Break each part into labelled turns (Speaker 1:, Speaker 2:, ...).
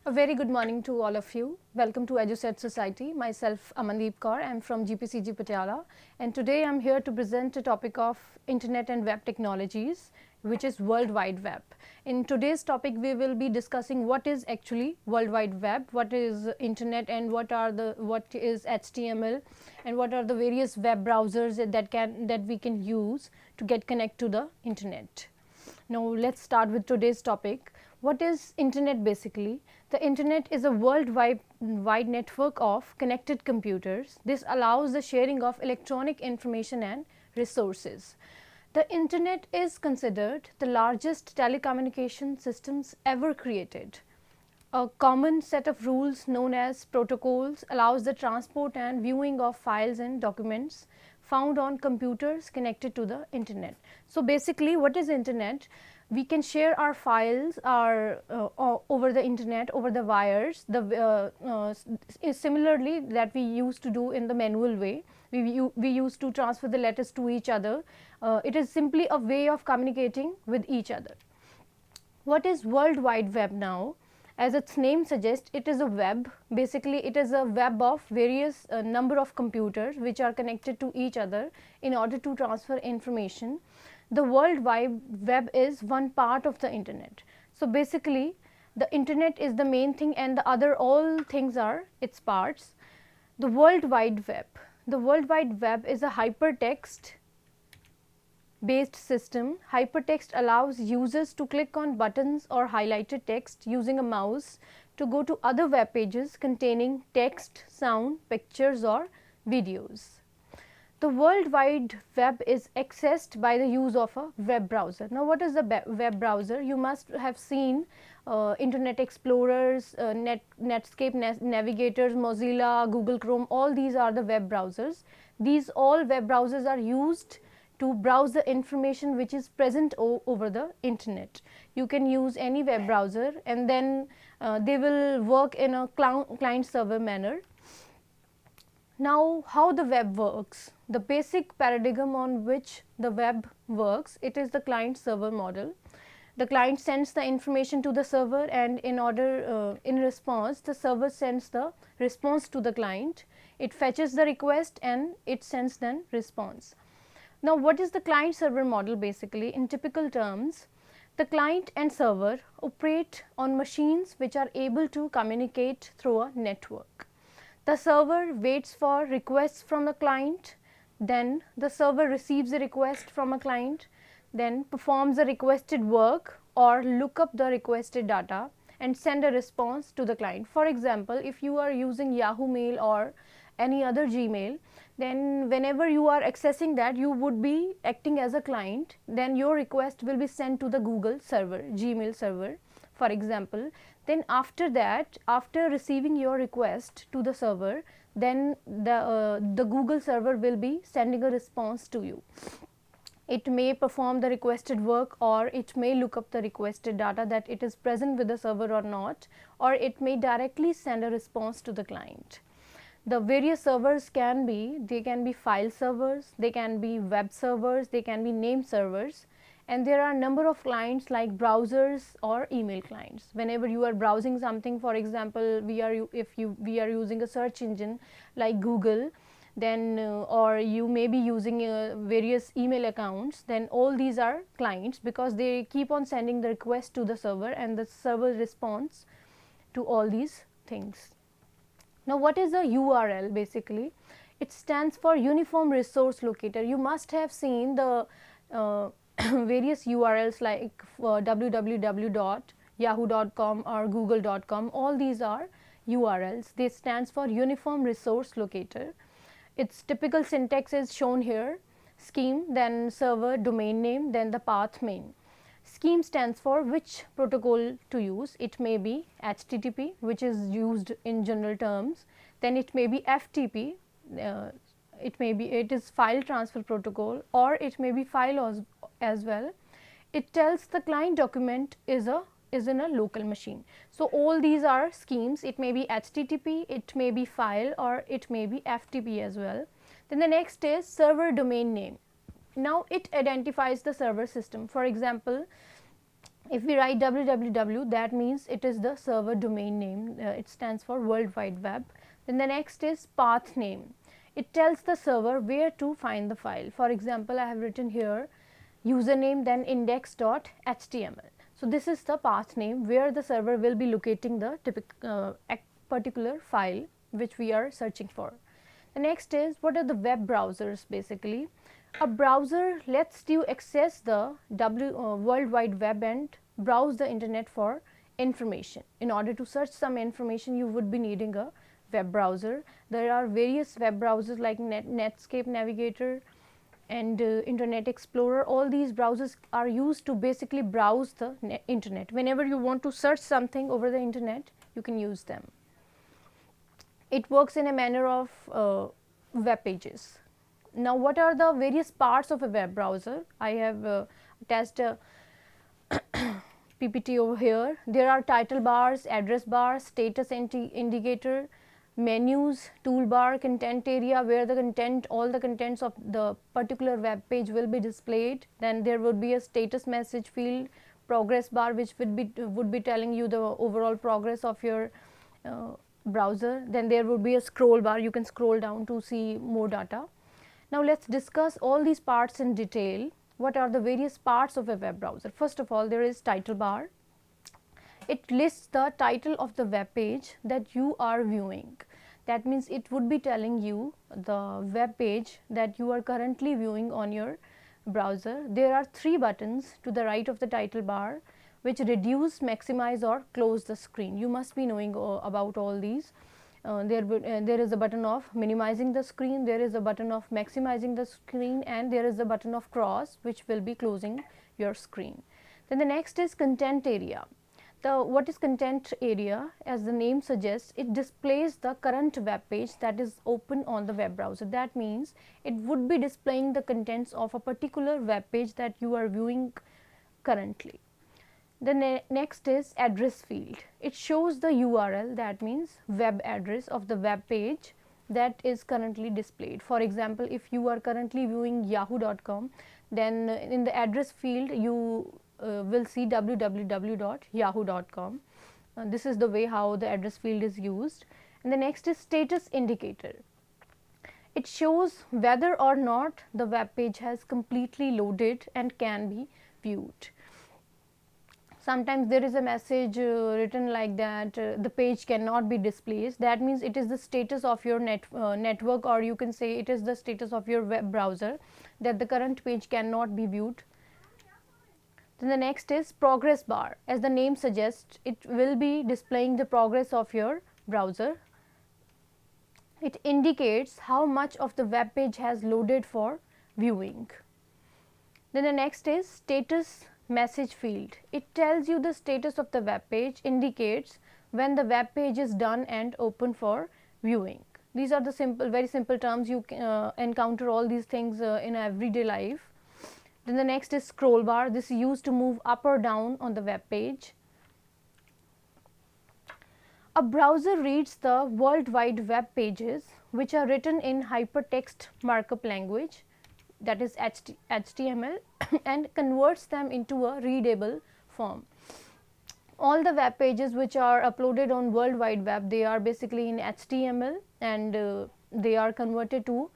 Speaker 1: A very good morning to all of you. Welcome to EduSet Society. Myself Amandeep Kaur. I am from GPCG Patiala, and today I am here to present a topic of Internet and Web technologies, which is World Wide Web. In today's topic, we will be discussing what is actually World Wide Web, what is Internet, and what is HTML, and what are the various web browsers that we can use to get connect to the Internet. Now let's start with today's topic. What is Internet basically? The Internet is a worldwide network of connected computers. This allows the sharing of electronic information and resources. The Internet is considered the largest telecommunication systems ever created. A common set of rules known as protocols allows the transport and viewing of files and documents found on computers connected to the Internet. So basically, what is Internet? We can share our files over the Internet, over the wires. Similarly, that we used to do in the manual way. We used to transfer the letters to each other. It is simply a way of communicating with each other. What is World Wide Web now? As its name suggests, it is a web. Basically, it is a web of various number of computers which are connected to each other in order to transfer information. The World Wide Web is one part of the Internet. So basically, the Internet is the main thing and the other all things are its parts. The World Wide Web. The World Wide Web is a hypertext based system. Hypertext allows users to click on buttons or highlighted text using a mouse to go to other web pages containing text, sound, pictures or videos. The World Wide Web is accessed by the use of a web browser. Now, what is the web browser? You must have seen Internet Explorers, Netscape Navigators, Mozilla, Google Chrome, all these are the web browsers. These all web browsers are used to browse the information which is present over the Internet. You can use any web browser and then they will work in a client server manner. Now, how the web works? The basic paradigm on which the web works, it is the client server model. The client sends the information to the server and in response, the server sends the response to the client. It fetches the request and it sends then response. Now, what is the client server model basically? In typical terms, the client and server operate on machines which are able to communicate through a network. The server waits for requests from a client, then the server receives a request from a client, then performs the requested work or look up the requested data and send a response to the client. For example, if you are using Yahoo Mail or any other Gmail, then whenever you are accessing that, you would be acting as a client, then your request will be sent to the Google server, Gmail server, for example. Then after that, after receiving your request to the server, then the Google server will be sending a response to you. It may perform the requested work or it may look up the requested data that it is present with the server or not, or it may directly send a response to the client. The various servers can be file servers, they can be web servers, they can be name servers, and there are a number of clients like browsers or email clients. Whenever you are browsing something, for example, we are using a search engine like Google, then or you may be using various email accounts, then all these are clients because they keep on sending the request to the server and the server responds to all these things. Now, what is a URL basically? It stands for Uniform Resource Locator. You must have seen the various URLs like www.yahoo.com or google.com. All these are URLs. They stands for Uniform Resource Locator. Its typical syntax is shown here: scheme, then server, domain name, then the path main. Scheme stands for which protocol to use. It may be HTTP, which is used in general terms, then it may be FTP, it is file transfer protocol, or it may be file as well. It tells the client document is in a local machine. So all these are schemes. It may be HTTP, it may be file, or it may be FTP as well. Then the next is server domain name. Now it identifies the server system. For example, If we write www, that means it is the server domain name. It stands for World Wide Web. Then the next is path name. It tells the server where to find the file. For example, I have written here username then index.html. So this is the path name where the server will be locating the particular file which we are searching for. The next is, what are the web browsers basically? A browser lets you access the World Wide Web and browse the internet for information. In order to search some information, you would be needing a web browser. There are various web browsers like Netscape Navigator and Internet Explorer. All these browsers are used to basically browse the internet. Whenever you want to search something over the internet, you can use them. It works in a manner of web pages. Now, what are the various parts of a web browser? I have attached a PPT over here. There are title bars, address bars, status indicator, menus, toolbar, content area where the content, all the contents of the particular web page will be displayed. Then there would be a status message field, progress bar which would be telling you the overall progress of your browser. Then there would be a scroll bar, you can scroll down to see more data. Now let's discuss all these parts in detail. What are the various parts of a web browser? First of all, there is title bar. It lists the title of the web page that you are viewing. That means it would be telling you the web page that you are currently viewing on your browser. There are 3 buttons to the right of the title bar which reduce, maximize or close the screen. You must be knowing about all these. There is a button of minimizing the screen, there is a button of maximizing the screen, and there is a button of cross which will be closing your screen. Then the next is content area. What is content area? As the name suggests, it displays the current web page that is open on the web browser. That means it would be displaying the contents of a particular web page that you are viewing currently. The next is address field. It shows the URL, that means web address of the web page that is currently displayed. For example, if you are currently viewing yahoo.com, then in the address field you will see www.yahoo.com. This is the way how the address field is used. And the next is status indicator. It shows whether or not the web page has completely loaded and can be viewed. Sometimes there is a message written like that the page cannot be displayed. That means it is the status of your network, or you can say it is the status of your web browser that the current page cannot be viewed. Then the next is progress bar. As the name suggests, it will be displaying the progress of your browser. It indicates how much of the web page has loaded for viewing. Then the next is status message field. It tells you the status of the web page, indicates when the web page is done and open for viewing. These are the very simple terms. You can encounter all these things in everyday life. Then the next is scroll bar. This is used to move up or down on the web page. A browser reads the World Wide Web pages which are written in hypertext markup language, that is HTML, and converts them into a readable form. All the web pages which are uploaded on World Wide Web, they are basically in HTML and they are converted to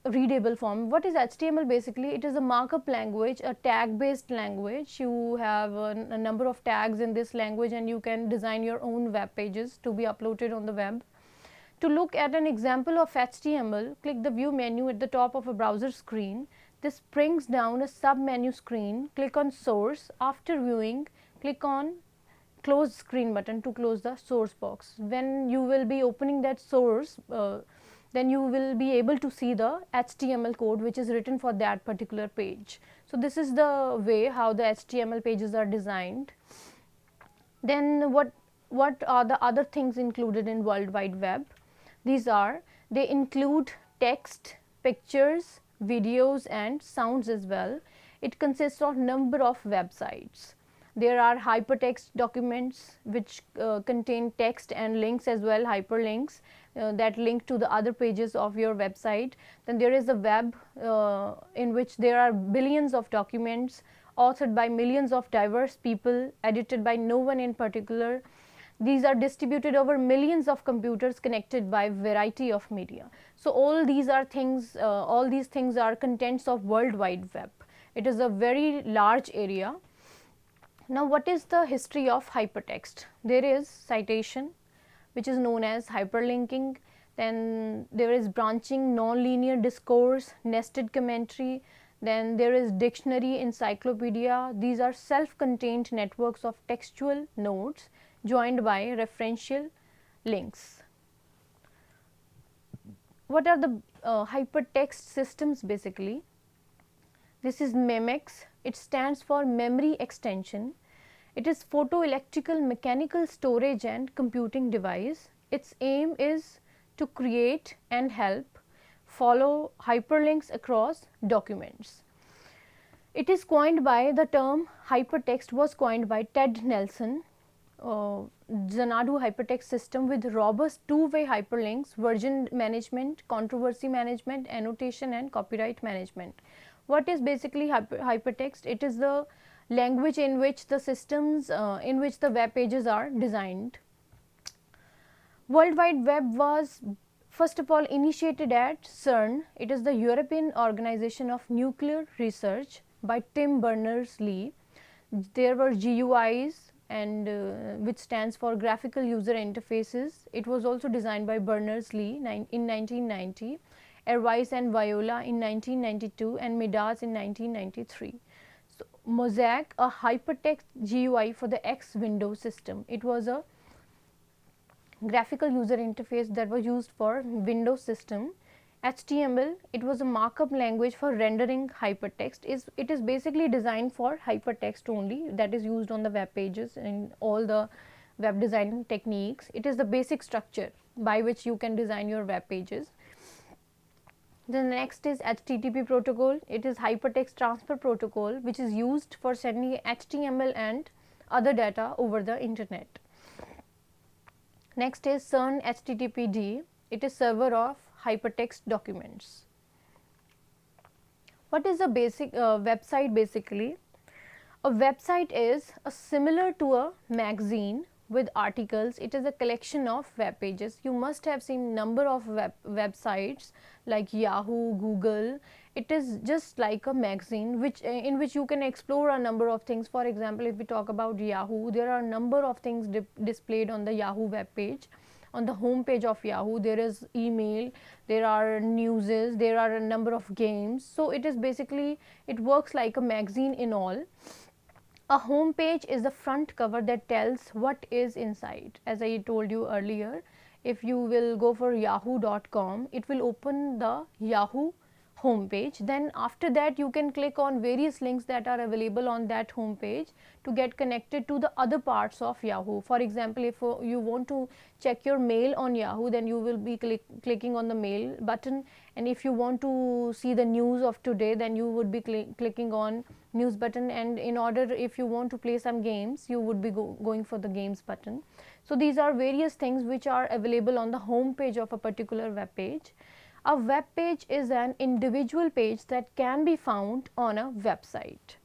Speaker 1: readable form. What is HTML basically? It is a markup language, a tag based language. You have a number of tags in this language and you can design your own web pages to be uploaded on the web. To look at an example of HTML, click the view menu at the top of a browser screen. This brings down a sub menu screen. Click on source. After viewing, click on close screen button to close the source box. When you will be opening that source, then you will be able to see the HTML code which is written for that particular page. So this is the way how the HTML pages are designed. Then what are the other things included in World Wide Web? They include text, pictures, videos and sounds as well. It consists of number of websites. There are hypertext documents which contain text and links as well, hyperlinks that link to the other pages of your website. Then there is a web in which there are billions of documents authored by millions of diverse people, edited by no one in particular. These are distributed over millions of computers connected by variety of media. So all these are things, all these things are contents of World Wide Web. It is a very large area. Now, what is the history of hypertext? There is citation, which is known as hyperlinking. Then there is branching, non-linear discourse, nested commentary. Then there is dictionary, encyclopedia. These are self-contained networks of textual nodes joined by referential links. What are the hypertext systems basically? This is MEMEX. It stands for memory extension. It is photoelectrical mechanical storage and computing device. Its aim is to create and help follow hyperlinks across documents. It is coined by, the term hypertext was coined by Ted Nelson. Xanadu hypertext system with robust two-way hyperlinks, version management, controversy management, annotation and copyright management. What is basically hypertext? It is the language in which the systems, in which the web pages are designed. World Wide Web was first of all initiated at CERN. It is the European Organization of Nuclear Research by Tim Berners-Lee. There were GUIs, and which stands for graphical user interfaces. It was also designed by Berners-Lee in 1990, Erwise and Viola in 1992, and Midas in 1993. So, Mosaic, a hypertext GUI for the X Windows system. It was a graphical user interface that was used for Windows system. HTML, it was a markup language for rendering hypertext. It is basically designed for hypertext only, that is used on the web pages and all the web design techniques. It is the basic structure by which you can design your web pages. The next is HTTP protocol. It is hypertext transfer protocol, which is used for sending HTML and other data over the internet. Next is CERN HTTPD. It is server of hypertext documents. What is a basic website basically? A website is similar to a magazine with articles. It is a collection of web pages. You must have seen number of websites like Yahoo, Google. It is just like a magazine which in which you can explore a number of things. For example, if we talk about Yahoo, there are a number of things displayed on the Yahoo web page. On the home page of Yahoo, there is email, there are newses, there are a number of games. So it is basically, it works like a magazine in all. A home page is the front cover that tells what is inside. As I told you earlier, if you will go for yahoo.com, it will open the Yahoo home page. Then after that you can click on various links that are available on that home page to get connected to the other parts of Yahoo. For example, if you want to check your mail on Yahoo, then you will be clicking on the mail button, and if you want to see the news of today, then you would be clicking on news button, and in order, if you want to play some games, you would be going for the games button. So these are various things which are available on the home page of a particular web page. A web page is an individual page that can be found on a website.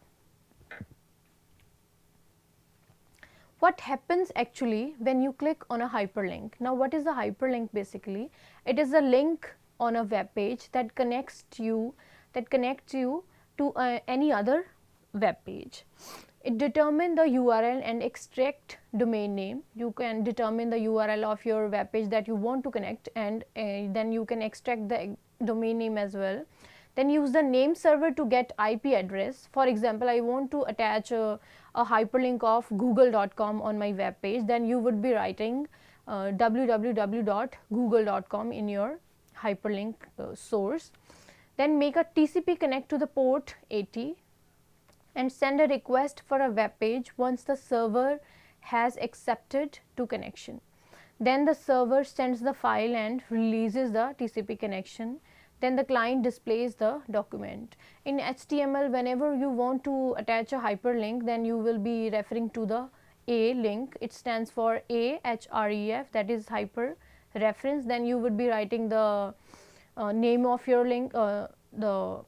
Speaker 1: What happens actually when you click on a hyperlink? Now, what is a hyperlink basically? It is a link on a web page that connects you to any other web page. It determines the URL and extract domain name. You can determine the URL of your web page that you want to connect, and then you can extract the domain name as well. Then use the name server to get IP address. For example, I want to attach a hyperlink of google.com on my web page, then you would be writing www.google.com in your hyperlink source. Then make a TCP connect to the port 80 and send a request for a web page once the server has accepted to connection. Then the server sends the file and releases the TCP connection. Then the client displays the document. In HTML, whenever you want to attach a hyperlink, then you will be referring to the A link. It stands for href, that is hyper reference. Then you would be writing the name of your link, the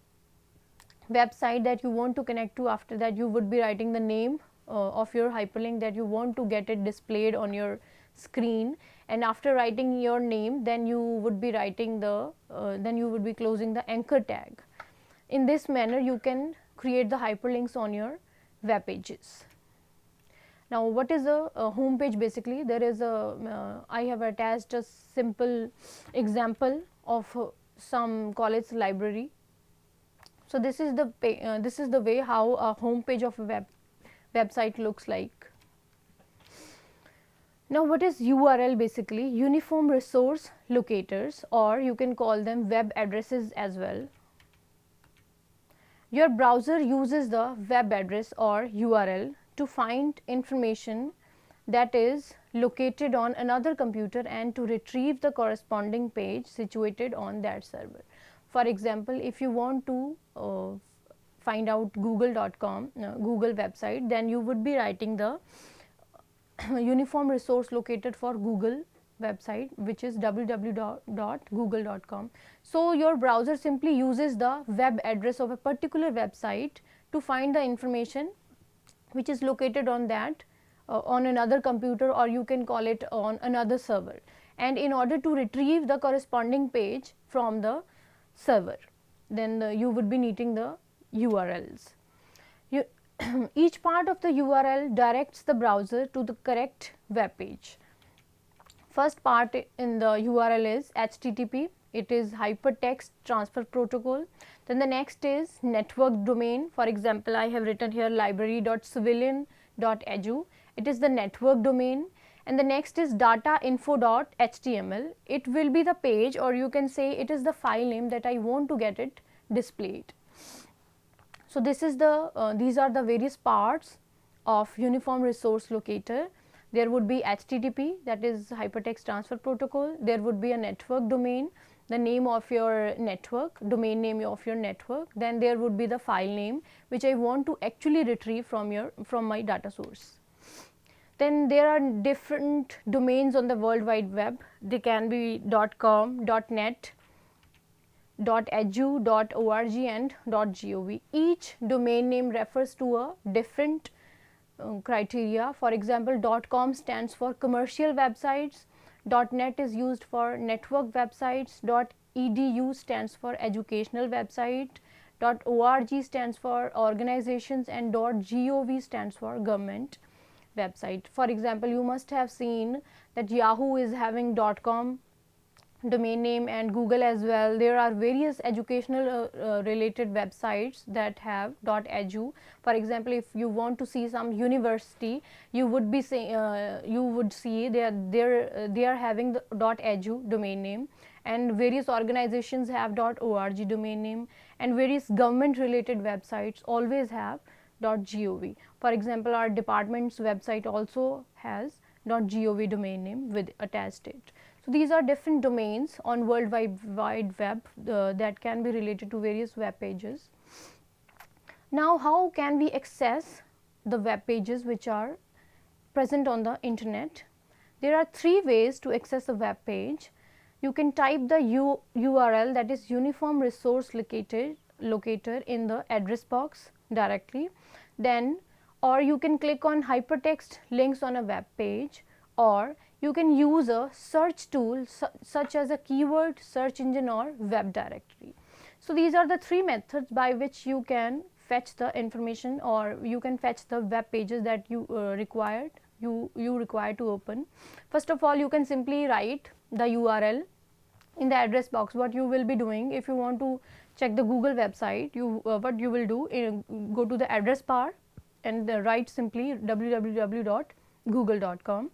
Speaker 1: website that you want to connect to. After that you would be writing the name of your hyperlink that you want to get it displayed on your screen, and after writing your name, then you would be writing the then you would be closing the anchor tag. In this manner you can create the hyperlinks on your web pages. Now what is a home page? Basically there is a I have attached a simple example of some college library. So this is the way how a home page of a website looks like. Now what is URL? Basically uniform resource locators, or you can call them web addresses as well. Your browser uses the web address or URL to find information that is located on another computer and to retrieve the corresponding page situated on that server. For example, if you want to find out google.com, Google website, then you would be writing the uniform resource locator for Google website, which is www.google.com. So your browser simply uses the web address of a particular website to find the information which is located on that on another computer, or you can call it on another server, and in order to retrieve the corresponding page from the server, then you would be needing the URLs. Each part of the URL directs the browser to the correct web page. First part in the URL is HTTP, it is hypertext transfer protocol. Then the next is network domain. For example, I have written here library.civilian.edu, it is the network domain. And the next is datainfo.html, it will be the page, or you can say it is the file name that I want to get it displayed. So this is the these are the various parts of uniform resource locator. There would be HTTP, that is hypertext transfer protocol. There would be a network domain, the name of your network, domain name of your network. Then there would be the file name which I want to actually retrieve from my data source. Then there are different domains on the World Wide Web. They can be .com, .net, .edu, .org and .gov. Each domain name refers to a different criteria. For example, .com stands for commercial websites, .net is used for network websites, .edu stands for educational website, .org stands for organizations, and .gov stands for government website. For example, you must have seen that Yahoo is having .com domain name and Google as well. There are various educational related websites that have .edu. For example, if you want to see some university, you would be you would see they are having the .edu domain name, and various organizations have .org domain name, and various government related websites always have .gov. For example, our department's website also has .gov domain name with attached it. So these are different domains on World Wide Web that can be related to various web pages. Now how can we access the web pages which are present on the internet? There are three ways to access a web page. You can type the URL, that is uniform resource locator in the address box directly, then or you can click on hypertext links on a web page, or you can use a search tool such as a keyword search engine or web directory. So these are the three methods by which you can fetch the information, or you can fetch the web pages that you require to open. First of all, you can simply write the URL in the address box. What you will be doing, if you want to check the Google website, what you will do, go to the address bar and write simply www.google.com.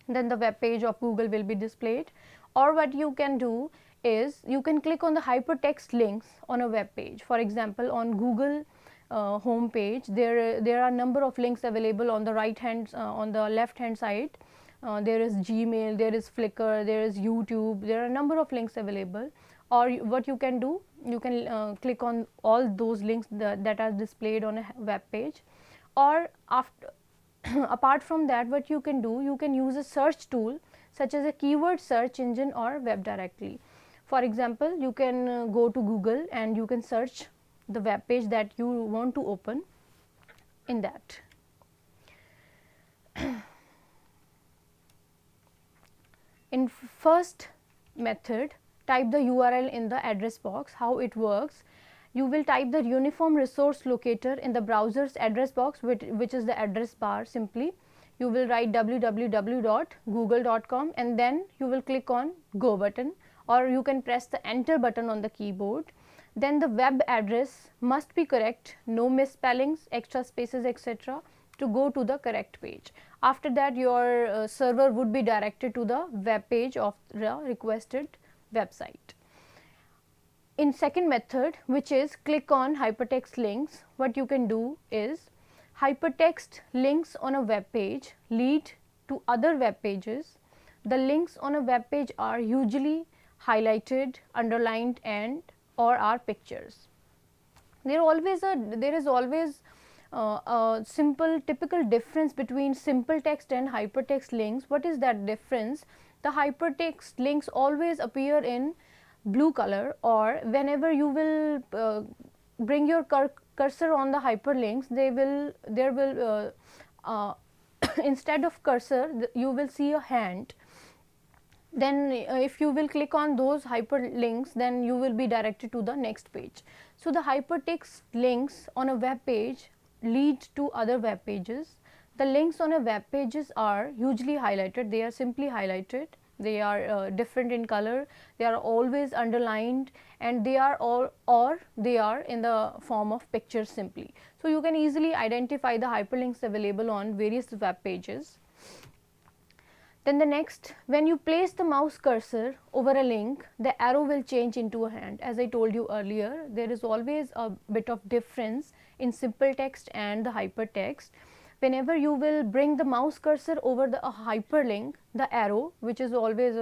Speaker 1: Then the web page of Google will be displayed. Or what you can do is you can click on the hypertext links on a web page. For example, on Google home page, there are number of links available on the right hand on the left hand side. There is Gmail, there is Flickr, there is YouTube, there are a number of links available. Or what you can do, you can click on all those links that are displayed on a web page. Or after apart from that, what you can do, you can use a search tool such as a keyword search engine or web directory. For example, you can go to Google and you can search the web page that you want to open in that. In first method, type the URL in the address box. How it works: you will type the uniform resource locator in the browser's address box, which is the address bar. Simply you will write www.google.com and then you will click on go button, or you can press the enter button on the keyboard. Then the web address must be correct, no misspellings, extra spaces, etc., to go to the correct page. After that, your server would be directed to the web page of the requested website. In second method, which is click on hypertext links, what you can do is hypertext links on a web page lead to other web pages. The links on a web page are usually highlighted, underlined, and or are pictures. There is always a simple typical difference between simple text and hypertext links. What is that difference? The hypertext links always appear in blue color, or whenever you will bring your cursor on the hyperlinks, there will instead of cursor you will see a hand. Then if you will click on those hyperlinks, then you will be directed to the next page. So the hypertext links on a web page lead to other web pages. The links on a web pages are usually highlighted. They are simply highlighted. They are different in color. They are always underlined, and they are all, or they are in the form of pictures simply. So you can easily identify the hyperlinks available on various web pages. Then the next, when you place the mouse cursor over a link, the arrow will change into a hand. As I told you earlier, there is always a bit of difference in simple text and the hypertext. Whenever you will bring the mouse cursor over a hyperlink, the arrow, which is always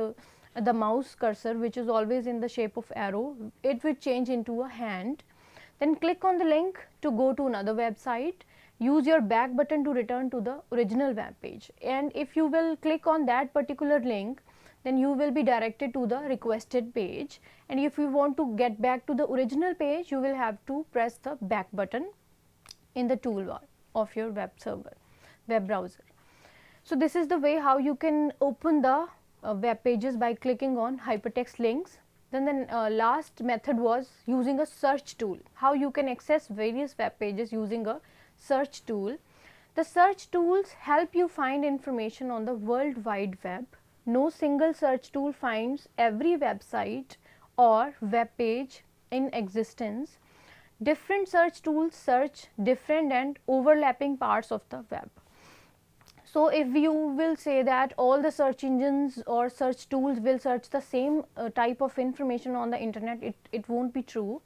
Speaker 1: the mouse cursor, which is always in the shape of arrow, it will change into a hand. Then click on the link to go to another website. Use your back button to return to the original web page, and if you will click on that particular link, then you will be directed to the requested page, and if you want to get back to the original page, you will have to press the back button in the toolbar of your web browser. So this is the way how you can open the web pages by clicking on hypertext links. Then the last method was using a search tool. How you can access various web pages using a search tool. The search tools help you find information on the World Wide Web. No single search tool finds every website or web page in existence. Different search tools search different and overlapping parts of the web. So if you will say that all the search engines or search tools will search the same type of information on the internet, it won't be true.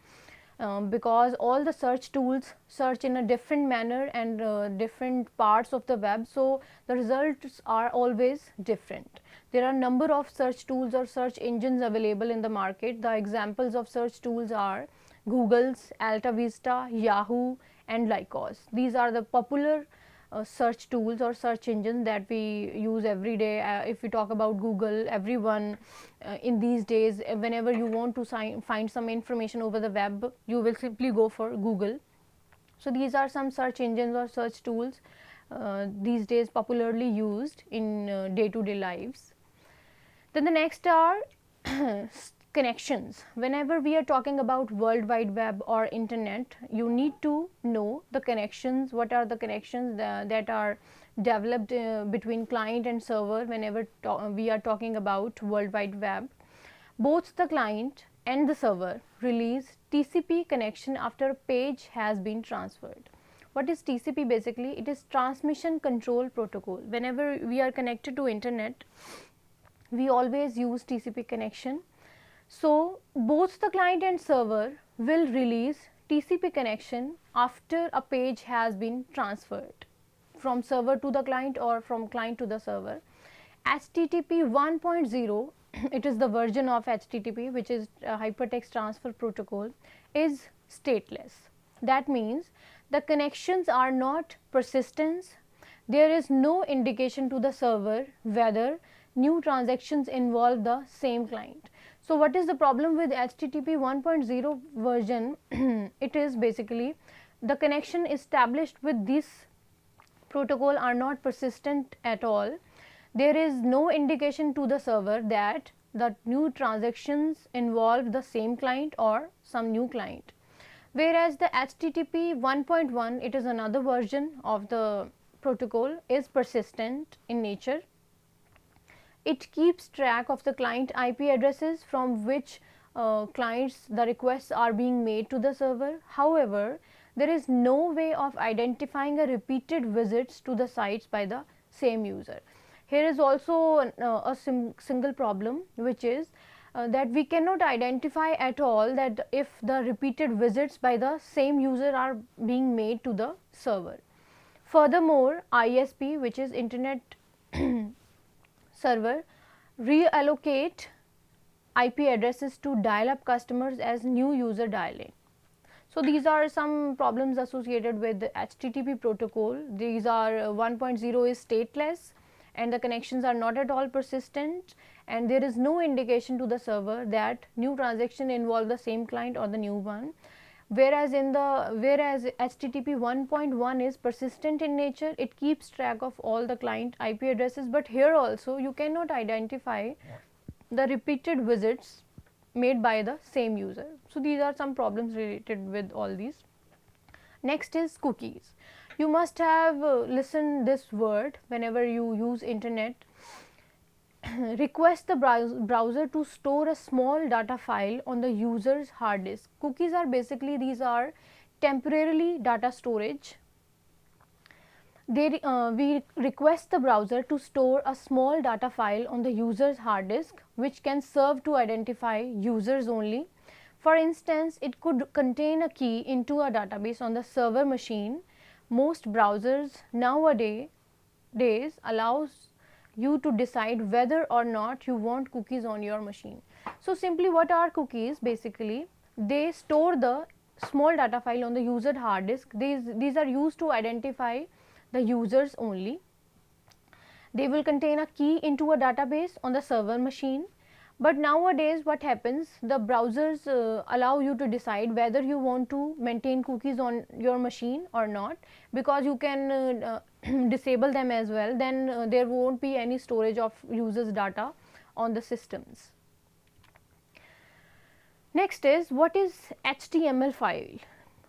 Speaker 1: Because all the search tools search in a different manner and different parts of the web, so the results are always different. There are number of search tools or search engines available in the market. The examples of search tools are Google's, Alta Vista, Yahoo, and Lycos. These are the popular search tools or search engines that we use every day. If we talk about Google, everyone in these days, whenever you want to find some information over the web, you will simply go for Google. So these are some search engines or search tools these days popularly used in day-to-day lives. Then the next are connections. Whenever we are talking about World Wide Web or internet, you need to know the connections. What are the connections that are developed between client and server whenever we are talking about World Wide Web? Both the client and the server release TCP connection after a page has been transferred. What is TCP basically? It is transmission control protocol. Whenever we are connected to internet, we always use TCP connection. So both the client and server will release TCP connection after a page has been transferred from server to the client or from client to the server. HTTP 1.0, it is the version of HTTP, which is hypertext transfer protocol, is stateless. That means the connections are not persistent. There is no indication to the server whether new transactions involve the same client. So what is the problem with HTTP 1.0 version? It is basically the connection established with this protocol are not persistent at all. There is no indication to the server that the new transactions involve the same client or some new client. Whereas the HTTP 1.1, it is another version of the protocol, is persistent in nature. It keeps track of the client IP addresses from which clients the requests are being made to the server. However, there is no way of identifying a repeated visits to the sites by the same user. Here is also a single problem, which is that we cannot identify at all that if the repeated visits by the same user are being made to the server. Furthermore, ISP, which is Internet server, reallocate IP addresses to dial up customers as new user dial in. So these are some problems associated with the HTTP protocol. These are 1.0 is stateless and the connections are not at all persistent, and there is no indication to the server that new transaction involve the same client or the new one. Whereas HTTP 1.1 is persistent in nature, it keeps track of all the client IP addresses, but here also you cannot identify the repeated visits made by the same user. So these are some problems related with all these. Next is cookies. You must have listened this word whenever you use internet. Request the browser to store a small data file on the user's hard disk. Cookies are basically, these are temporarily data storage. We request the browser to store a small data file on the user's hard disk, which can serve to identify users only. For instance, it could contain a key into a database on the server machine. Most browsers nowadays allows you to decide whether or not you want cookies on your machine. So simply, what are cookies? Basically, they store the small data file on the user hard disk. These are used to identify the users only. They will contain a key into a database on the server machine. But nowadays what happens, the browsers allow you to decide whether you want to maintain cookies on your machine or not, because you can disable them as well. Then there won't be any storage of users data on the systems. Next is, what is HTML file?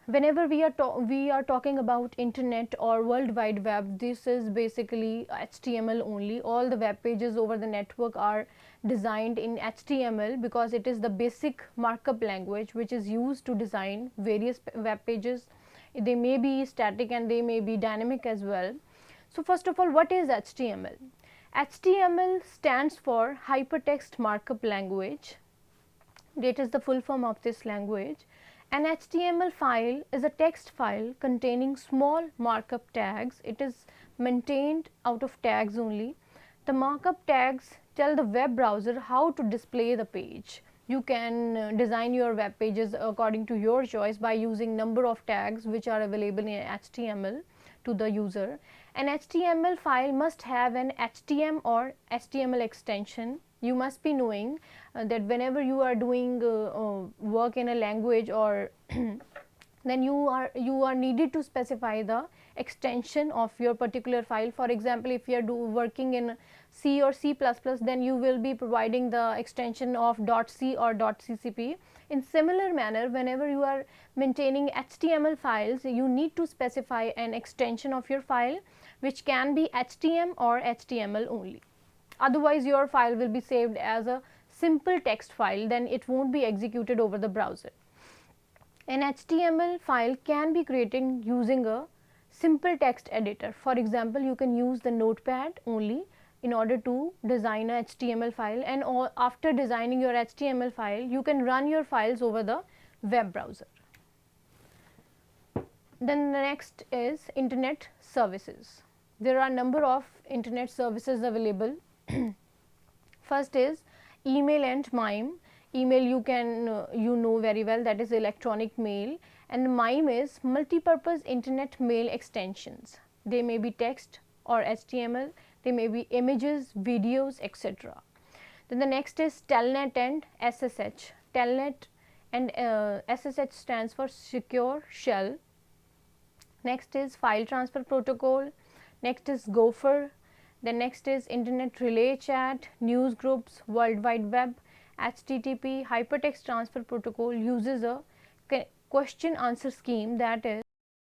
Speaker 1: Whenever we are talking about internet or world wide web, this is basically HTML only. All the web pages over the network are designed in HTML because it is the basic markup language which is used to design various web pages. They may be static and they may be dynamic as well. So first of all, what is HTML? HTML stands for Hypertext Markup Language. That is the full form of this language. An HTML file is a text file containing small markup tags. It is maintained out of tags only. The markup tags tell the web browser how to display the page. You can design your web pages according to your choice by using number of tags which are available in HTML to the user. An HTML file must have an HTML or HTML extension. You must be knowing that whenever you are doing work in a language or then you are needed to specify the extension of your particular file. For example, if you are working in C or C++, then you will be providing the extension of .c or .ccp. In similar manner, whenever you are maintaining HTML files, you need to specify an extension of your file which can be HTML or HTML only. Otherwise, your file will be saved as a simple text file, then it won't be executed over the browser. An HTML file can be created using a simple text editor. For example, you can use the notepad only in order to design a HTML file, and after designing your HTML file, you can run your files over the web browser. Then the next is internet services. There are a number of internet services available. First is email and MIME. Email you can you know very well, that is electronic mail, and MIME is multi-purpose internet mail extensions. They may be text or HTML, they may be images, videos, etc. Then the next is Telnet and SSH. Telnet and SSH stands for Secure Shell. Next is File Transfer Protocol. Next is Gopher. Then next is Internet Relay Chat, News Groups, World Wide Web. HTTP Hypertext Transfer Protocol uses a question answer scheme, that is